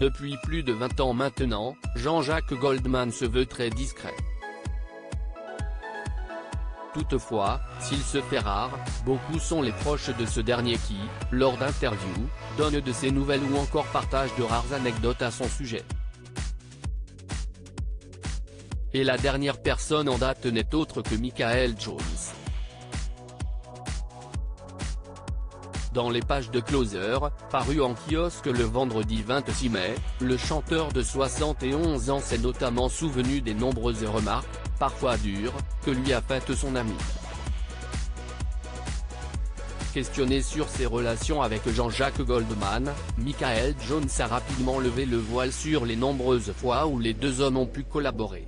Depuis plus de 20 ans maintenant, Jean-Jacques Goldman se veut très discret. Toutefois, s'il se fait rare, beaucoup sont les proches de ce dernier qui, lors d'interviews, donnent de ses nouvelles ou encore partagent de rares anecdotes à son sujet. Et la dernière personne en date n'est autre que Michael Jones. Dans les pages de Closer, paru en kiosque le vendredi 26 mai, le chanteur de 71 ans s'est notamment souvenu des nombreuses remarques, parfois dures, que lui a faites son ami. Questionné sur ses relations avec Jean-Jacques Goldman, Michael Jones a rapidement levé le voile sur les nombreuses fois où les deux hommes ont pu collaborer.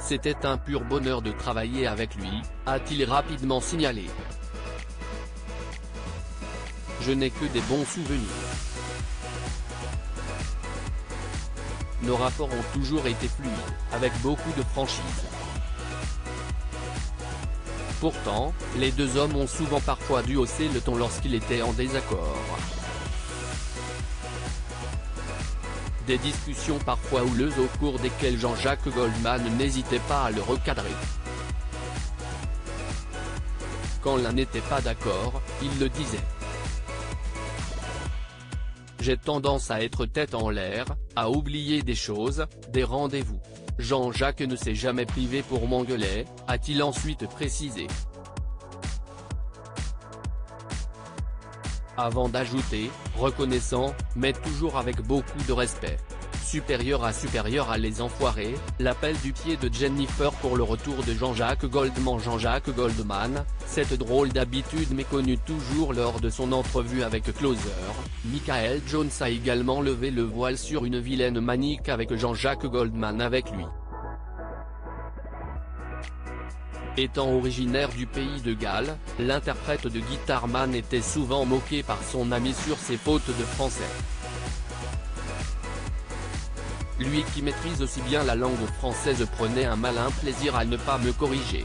C'était un pur bonheur de travailler avec lui, a-t-il rapidement signalé. Je n'ai que des bons souvenirs. Nos rapports ont toujours été fluides, avec beaucoup de franchise. Pourtant, les deux hommes ont souvent parfois dû hausser le ton lorsqu'ils étaient en désaccord. Des discussions parfois houleuses au cours desquelles Jean-Jacques Goldman n'hésitait pas à le recadrer. Quand l'un n'était pas d'accord, il le disait. J'ai tendance à être tête en l'air, à oublier des choses, des rendez-vous. Jean-Jacques ne s'est jamais privé pour m'engueuler, a-t-il ensuite précisé. Avant d'ajouter, reconnaissant, mais toujours avec beaucoup de respect. Supérieur à les enfoirés, l'appel du pied de Jennifer pour le retour de Jean-Jacques Goldman, cette drôle d'habitude méconnue toujours lors de son entrevue avec Closer, Michael Jones a également levé le voile sur une vilaine manique avec Jean-Jacques Goldman avec lui. Étant originaire du pays de Galles, l'interprète de Guitarman était souvent moqué par son ami sur ses fautes de français. Lui qui maîtrise aussi bien la langue française prenait un malin plaisir à ne pas me corriger.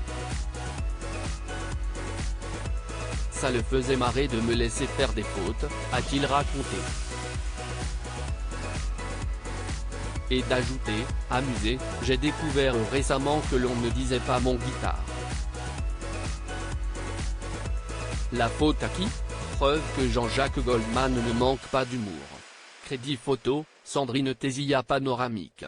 Ça le faisait marrer de me laisser faire des fautes, a-t-il raconté. Et d'ajouter, amusé, j'ai découvert récemment que l'on ne disait pas mon guitare. La faute à qui? Preuve que Jean-Jacques Goldman ne manque pas d'humour. Crédit photo, Sandrine Tézilla panoramique.